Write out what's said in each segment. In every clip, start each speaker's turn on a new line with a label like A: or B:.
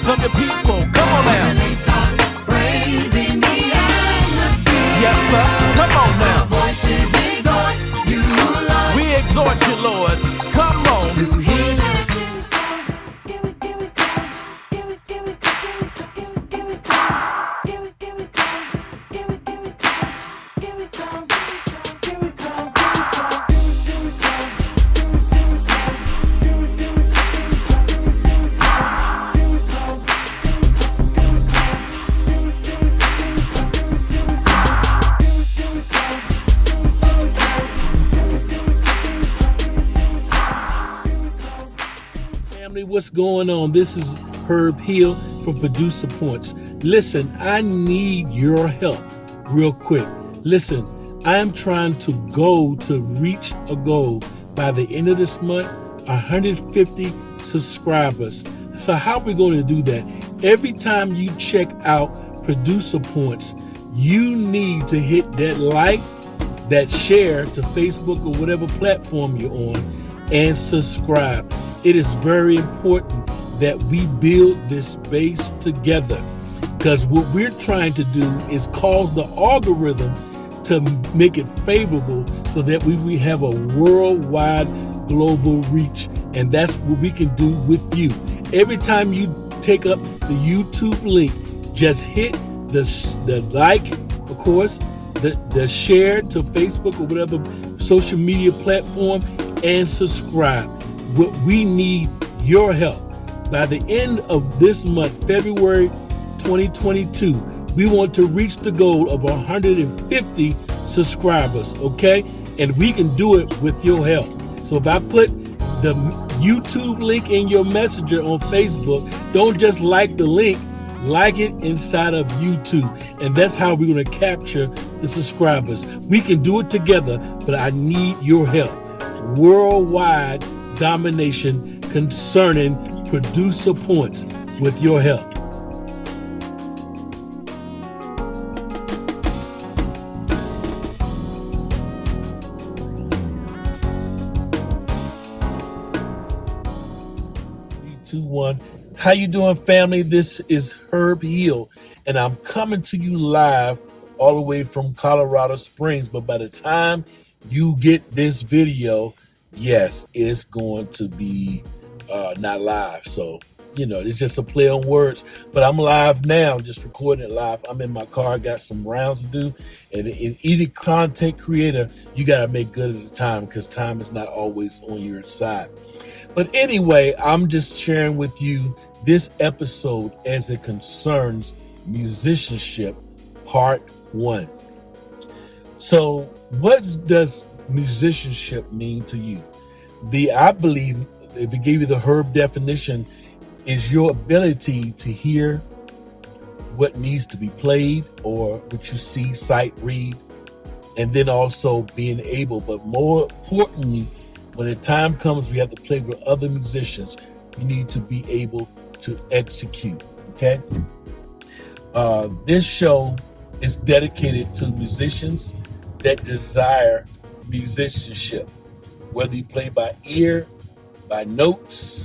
A: hands of your people. Come on now.
B: Release our praise in the atmosphere.
A: Yes, sir. Come on now.
B: Our voices exhort you, Lord.
A: We exhort you, Lord. Come on.
B: To hear the
C: What's going on? This is Herb Hill from Producer Points. Listen, I need your help real quick. Listen, I am trying to reach a goal by the end of this month, 150 subscribers. So how are we going to do that? Every time you check out Producer Points, you need to hit that like, that share to Facebook or whatever platform you're on, and subscribe. It is very important that we build this base together, because what we're trying to do is cause the algorithm to make it favorable so that we have a worldwide global reach. And that's what we can do with you. Every time you take up the YouTube link, just hit the like, of course, the share to Facebook or whatever social media platform, and subscribe. We need your help. By the end of this month, February 2022, we want to reach the goal of 150 subscribers, okay? And we can do it with your help. So if I put the YouTube link in your messenger on Facebook, don't just like the link, like it inside of YouTube. And that's how we're going to capture the subscribers. We can do it together, but I need your help. Worldwide domination concerning Producer Points with your help. Three, two, one. How you doing, family? This is Herb Hill, and I'm coming to you live all the way from Colorado Springs. But by the time you get this video, yes, it's going to be not live. So, it's just a play on words. But I'm live now, just recording it live. I'm in my car, got some rounds to do. And in any content creator, you got to make good at the time, because time is not always on your side. But anyway, I'm just sharing with you this episode as it concerns musicianship, part 1. So what does musicianship mean to you? I believe, if it gave you the Herb definition, is your ability to hear what needs to be played or what you see, sight, read, and then also being able, but more importantly, when the time comes we have to play with other musicians, you need to be able to execute, okay? This show is dedicated to musicians that desire musicianship, whether you play by ear, by notes,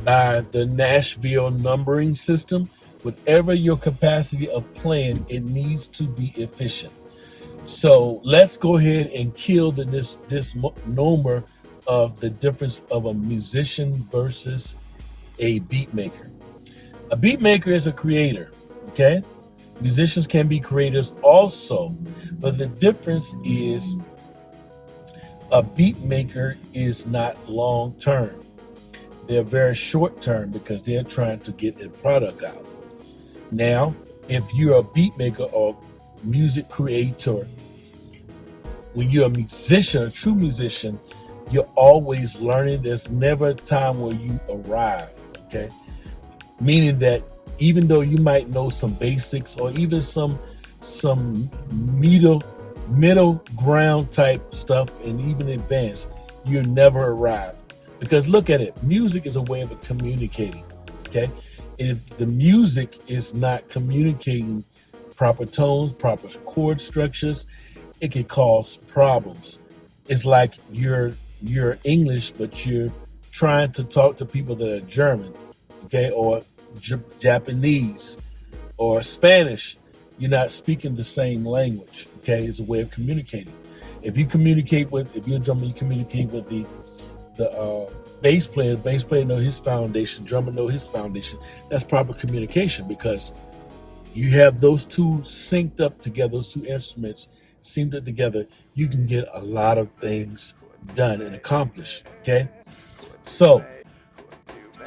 C: by the Nashville numbering system, whatever your capacity of playing, it needs to be efficient. So let's go ahead and kill this number of the difference of a musician versus a beat maker. A beat maker is a creator, okay? Musicians can be creators also, but the difference is a beat maker is not long term. They're very short term because they're trying to get a product out. Now, if you're a beat maker or music creator, when you're a musician, a true musician, you're always learning. There's never a time where you arrive, okay? Meaning that even though you might know some basics or even some middle ground type stuff and even advanced, you never arrive. Because look at it, music is a way of communicating, okay? And if the music is not communicating proper tones, proper chord structures, it can cause problems. It's like you're English, but you're trying to talk to people that are German, okay? Or Japanese or Spanish, you're not speaking the same language. Okay, it's a way of communicating. If you're a drummer, you communicate with the bass player. The bass player know his foundation. Drummer know his foundation. That's proper communication, because you have those two synced up together. Those two instruments synced up together. You can get a lot of things done and accomplished. Okay, so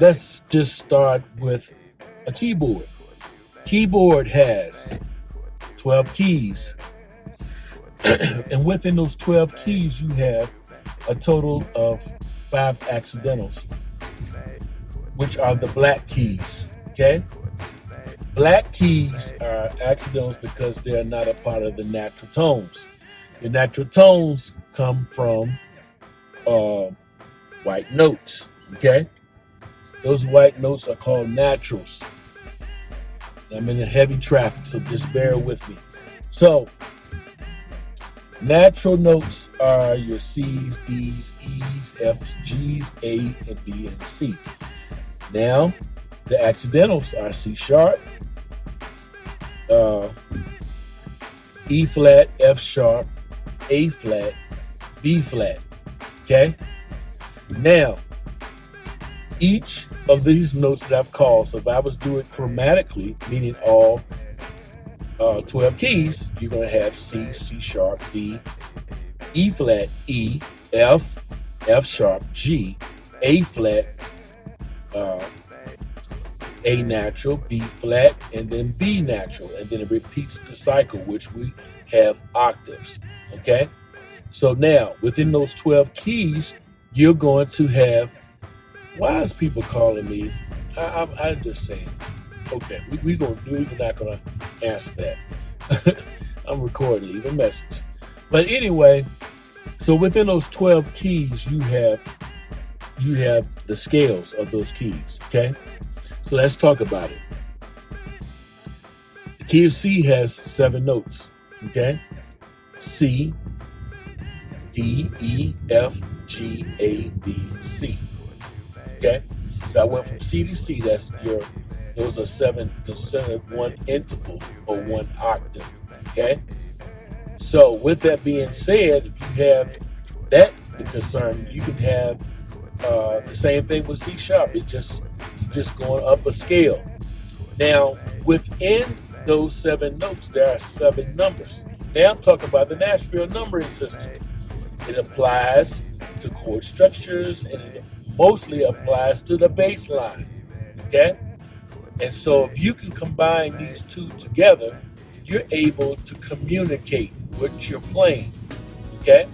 C: let's just start with a keyboard. Keyboard has 12 keys. And within those 12 keys, you have a total of 5 accidentals, which are the black keys. Okay? Black keys are accidentals because they are not a part of the natural tones. The natural tones come from white notes. Okay? Those white notes are called naturals. I'm in heavy traffic, so just bear with me. So, natural notes are your C's, D's, E's, F's, G's, A, and B, and C. Now, the accidentals are C sharp, E flat, F sharp, A flat, B flat. Okay? Now, each of these notes that I've called, so if I was doing chromatically, meaning all 12 keys, you're going to have C, C sharp, D, E flat, E, F, F sharp, G, A flat, A natural, B flat, and then B natural. And then it repeats the cycle, which we have octaves. Okay? So now, within those 12 keys, you're going to have, why is people calling me? I'm just saying. Okay, we're not going to answer that. I'm recording, leave a message. But anyway, so within those 12 keys, you have the scales of those keys, okay? So let's talk about it. The key of C has 7 notes, okay? C, D, E, F, G, A, B, C. Okay? So I went from C to C. Those are 7 considered one interval or one octave. Okay? So with that being said, if you have that concern, you can have the same thing with C sharp. You're just going up a scale. Now, within those 7 notes, there are 7 numbers. Now I'm talking about the Nashville numbering system. It applies to chord structures, and it mostly applies to the bass line. Okay? And so if you can combine these two together, you're able to communicate what you're playing. Okay?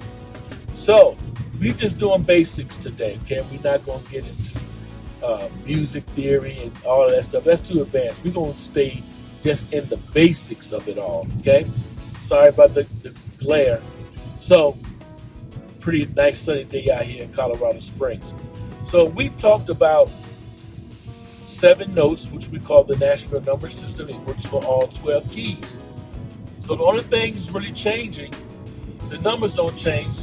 C: So we're just doing basics today. Okay? We're not going to get into music theory and all of that stuff. That's too advanced. We're going to stay just in the basics of it all. Okay? Sorry about the glare. So, pretty nice sunny day out here in Colorado Springs. So we talked about 7 notes, which we call the Nashville number system. It works for all 12 keys. So the only thing is really changing, the numbers don't change.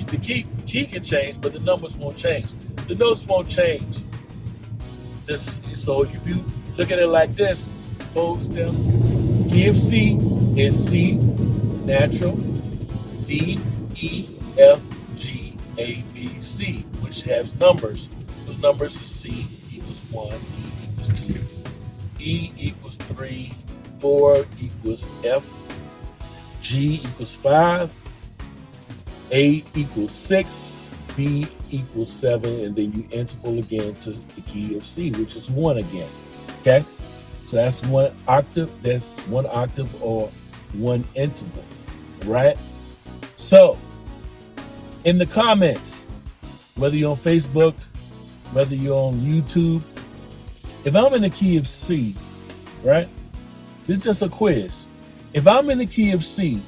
C: The key can change, but the numbers won't change. The notes won't change. So if you look at it like this, whole stem, key of C is C natural, D, E, F, G, A, B, C, which has numbers. Those numbers are C equals 1, E equals 2, E equals 3, 4 equals F, G equals 5, A equals 6, B equals 7, and then you interval again to the key of C, which is 1 again. Okay? So that's 1 octave. That's 1 octave or 1 interval. Right? So, in the comments, whether you're on Facebook, whether you're on YouTube, if I'm in the key of C, right? This is just a quiz. If I'm in the key of C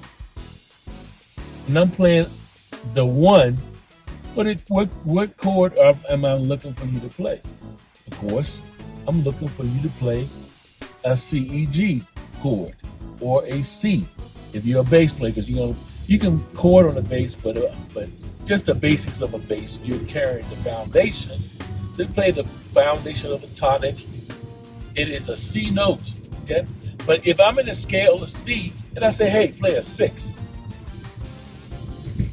C: and I'm playing the 1, what chord am I looking for you to play? Of course, I'm looking for you to play a C, E, G chord or a C if you're a bass player, because you can chord on the bass, but just the basics of a bass, you're carrying the foundation. So you play the foundation of a tonic, it is a C note. Okay, but if I'm in a scale of C and I say, hey, play a 6.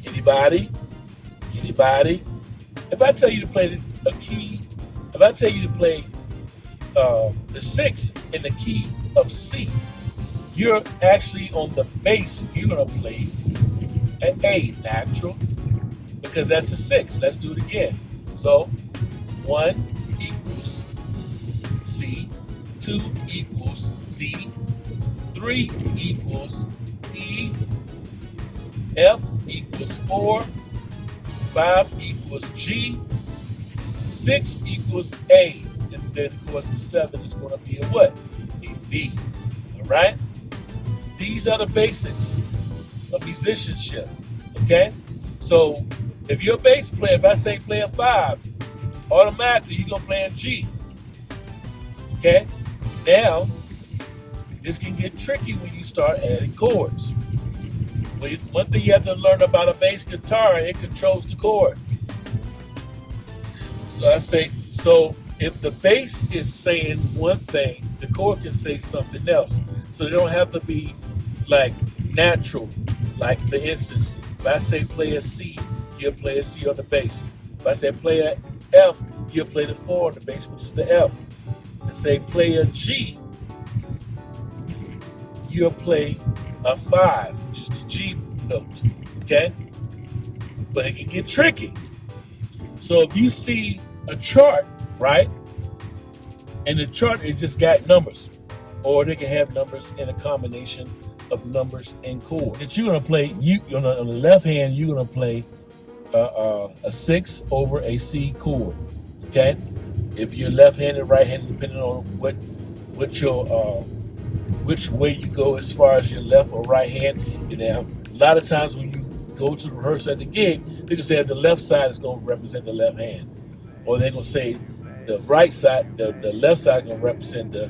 C: Anybody? Anybody? If I tell you to play a key, if I tell you to play the 6 in the key of C, you're actually on the bass. You're gonna play an A natural because that's a 6. Let's do it again. So 1 equals C, 2 equals D, 3 equals E, F equals 4, 5 equals G, 6 equals A, and then of course the 7 is going to be a what? A B. All right? These are the basics of musicianship. Okay? So if you're a bass player, if I say play a 5, automatically you're going to play a G. Okay? Now, this can get tricky when you start adding chords. One thing you have to learn about a bass guitar, it controls the chord. So I say, so if the bass is saying one thing, the chord can say something else. So they don't have to be like natural. Like for instance, if I say play a C, you'll play a C on the bass. If I say play a F, you'll play the 4 on the bass, which is the F. And say play a G, you'll play a 5, which is the G note. Okay? But it can get tricky. So if you see a chart, right? And the chart, it just got numbers. Or they can have numbers in a combination of numbers and chords. That you're gonna play, on the left hand, you're gonna play a 6 over a C chord. Okay? If you're left-handed, right-handed, depending on which way you go as far as your left or right hand. And now, a lot of times when you go to rehearse at the gig, they can say the left side is going to represent the left hand, or they're going to say the right side, the left side is going to represent the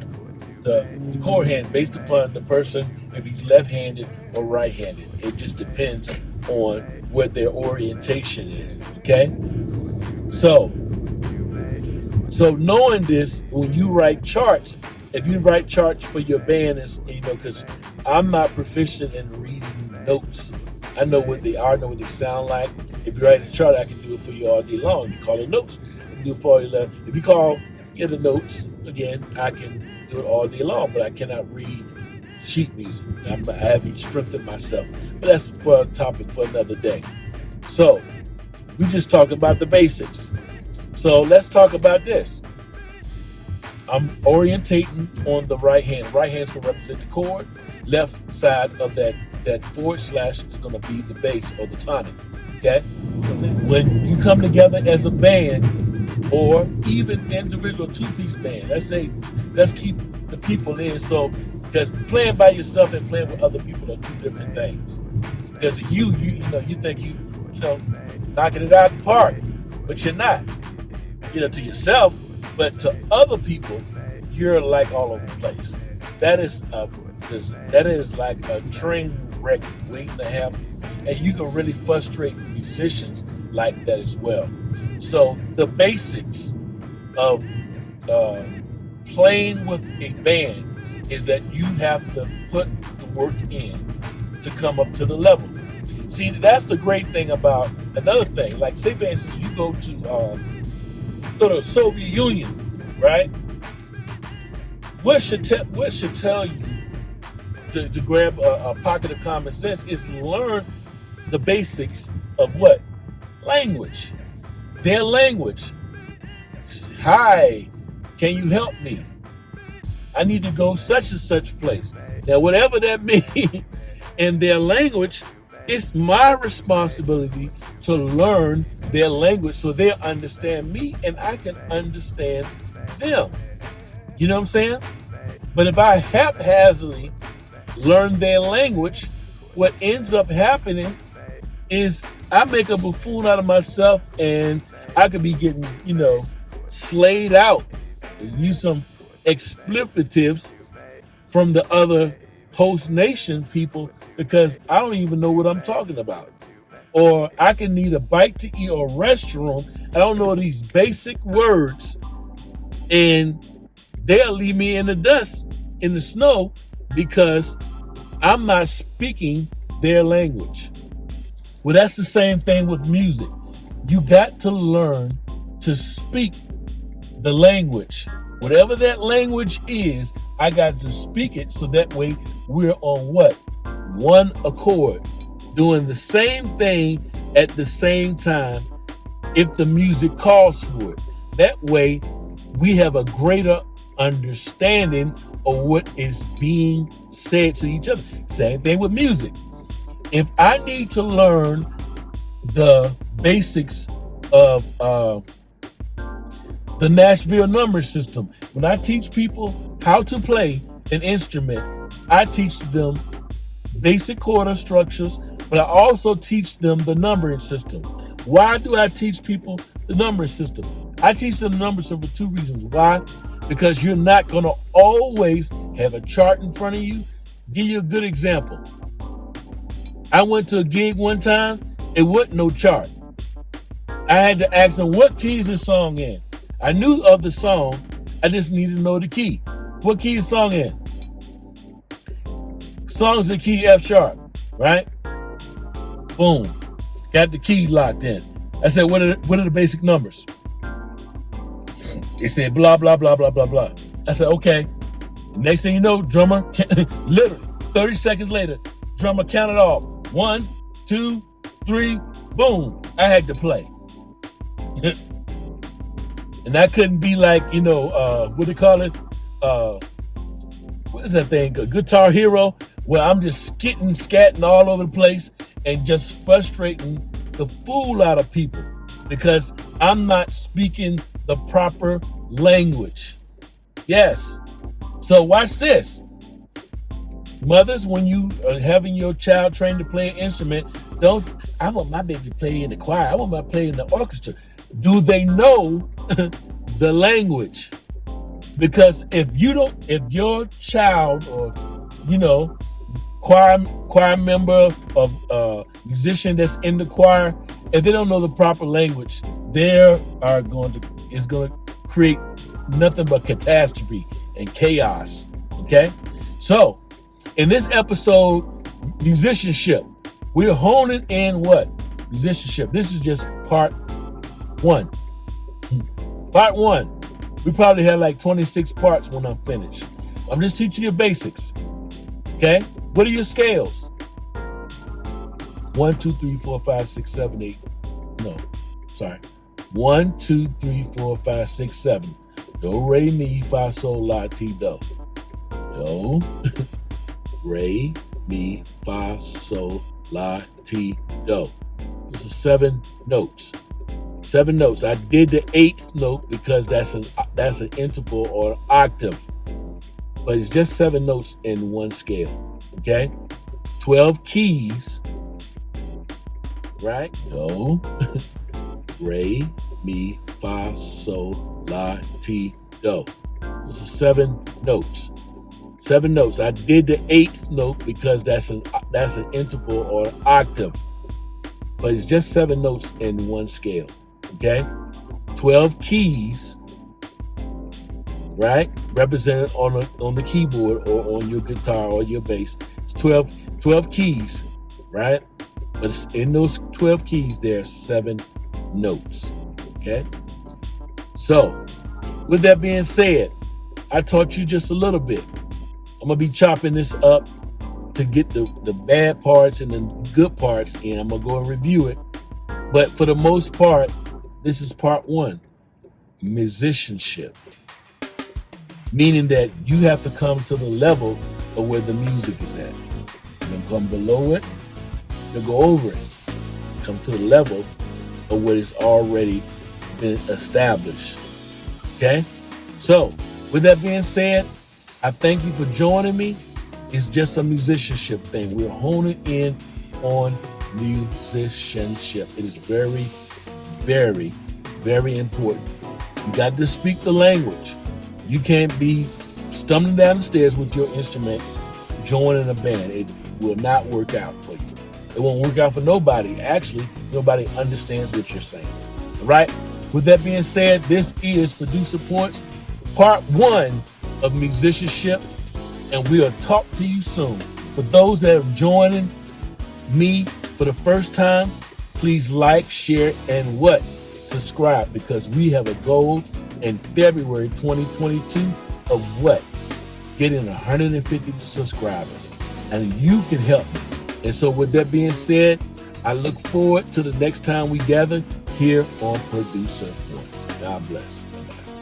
C: chord hand, based upon the person if he's left-handed or right-handed. It just depends on what their orientation is. Okay, so knowing this, when you write charts, if you write charts for your band, is because I'm not proficient in reading notes. I know what they are, I know what they sound like. If you write a chart, I can do it for you all day long. You call it notes, I can do it for you. If you call the notes, again, I can do it all day long, but I cannot read sheet music. I haven't strengthened myself. But that's for a topic for another day. So, we just talk about the basics. So let's talk about this. I'm orientating on the right hand. Right hand is going to represent the chord. Left side of that forward slash is going to be the bass or the tonic. Okay? When you come together as a band or even individual two-piece band, let's keep the people in. So, because playing by yourself and playing with other people are two different things. Because you think you knocking it out of the park, but you're not. To yourself, but to other people, you're like all over the place. That is like a train wreck waiting to happen, and you can really frustrate musicians like that as well. So the basics of playing with a band is that you have to put the work in to come up to the level. See, that's the great thing about another thing. Like, say for instance, you go to the Soviet Union, right? What should tell you to grab a pocket of common sense is learn the basics of what? Language. Their language. Hi, can you help me? I need to go such and such place. Now, whatever that means in their language, it's my responsibility to learn their language so they understand me and I can understand them. You know what I'm saying? But if I haphazardly learn their language, what ends up happening is I make a buffoon out of myself and I could be getting, slayed out. Use some expletives from the other host nation people because I don't even know what I'm talking about. Or I can need a bite to eat or restroom. I don't know these basic words, and they'll leave me in the dust, in the snow, because I'm not speaking their language. Well, that's the same thing with music. You got to learn to speak the language. Whatever that language is, I got to speak it so that way we're on what? One accord, doing the same thing at the same time if the music calls for it. That way we have a greater understanding of what is being said to each other. Same thing with music. If I need to learn the basics of the Nashville number system, when I teach people how to play an instrument, I teach them basic chord structures, but I also teach them the numbering system. Why do I teach people the numbering system? I teach them the number system for two reasons. Why? Because you're not going to always have a chart in front of you. Give you a good example. I went to a gig one time, it wasn't no chart. I had to ask them, what key is this song in? I knew of the song, I just needed to know the key. What key is the song in? Song's the key F sharp, right? Boom. Got the key locked in. I said, what are the basic numbers? They said blah, blah, blah, blah, blah, blah. I said, okay. Next thing you know, drummer, literally 30 seconds later, drummer counted off. 1, 2, 3, boom. I had to play. And I couldn't be like, what do they call it? What is that thing? A Guitar Hero, where I'm just scatting all over the place and just frustrating the fool out of people because I'm not speaking the proper language. Yes. So watch this. Mothers, when you are having your child trained to play an instrument, I want my baby to play in the choir. I want my play in the orchestra. Do they know the language? Because if your child or, choir member or musician that's in the choir, if they don't know the proper language, it's going to create nothing but catastrophe and chaos. Okay? So, in this episode, musicianship, we're honing in what? Musicianship. This is just part one. Part one. We probably have like 26 parts when I'm finished. I'm just teaching you basics. Okay? What are your scales? 1, 2, 3, 4, 5, 6, 7, 8. No, sorry. 1, 2, 3, 4, 5, 6, 7. Do, re, mi, fa, sol, la, ti, do. Do, re, mi, fa, sol, la, ti, do. Those are 7 notes. 7 notes. I did the 8th note because that's an interval or an octave. But it's just 7 notes in one scale. Okay? 12 keys. Right? Do, re, mi, fa, sol, la, ti, do. Those are 7 notes. 7 notes. I did the 8th note because that's an interval or an octave. But it's just 7 notes in one scale. Okay? 12 keys, right? Represented on the keyboard or on your guitar or your bass. It's 12 keys, right? But it's in those 12 keys, there are 7 notes. Okay? So, with that being said, I taught you just a little bit. I'm going to be chopping this up to get the bad parts and the good parts in. I'm going to go and review it. But for the most part, this is part one, musicianship. Meaning that you have to come to the level of where the music is at. You don't come below it, you go over it. Come to the level of what is already been established. Okay? So, with that being said, I thank you for joining me. It's just a musicianship thing. We're honing in on musicianship. It is very, very, very important. You got to speak the language. You can't be stumbling down the stairs with your instrument, joining a band. It will not work out for you. It won't work out for nobody. Actually, nobody understands what you're saying. All right? With that being said, this is Producer Points, part one of musicianship, and we'll talk to you soon. For those that are joining me for the first time, please like, share, and subscribe, because we have a goal in February 2022 of getting 150 subscribers, and you can help me. And so with that being said, I look forward to the next time we gather here on Producer Voice. God bless. Bye-bye.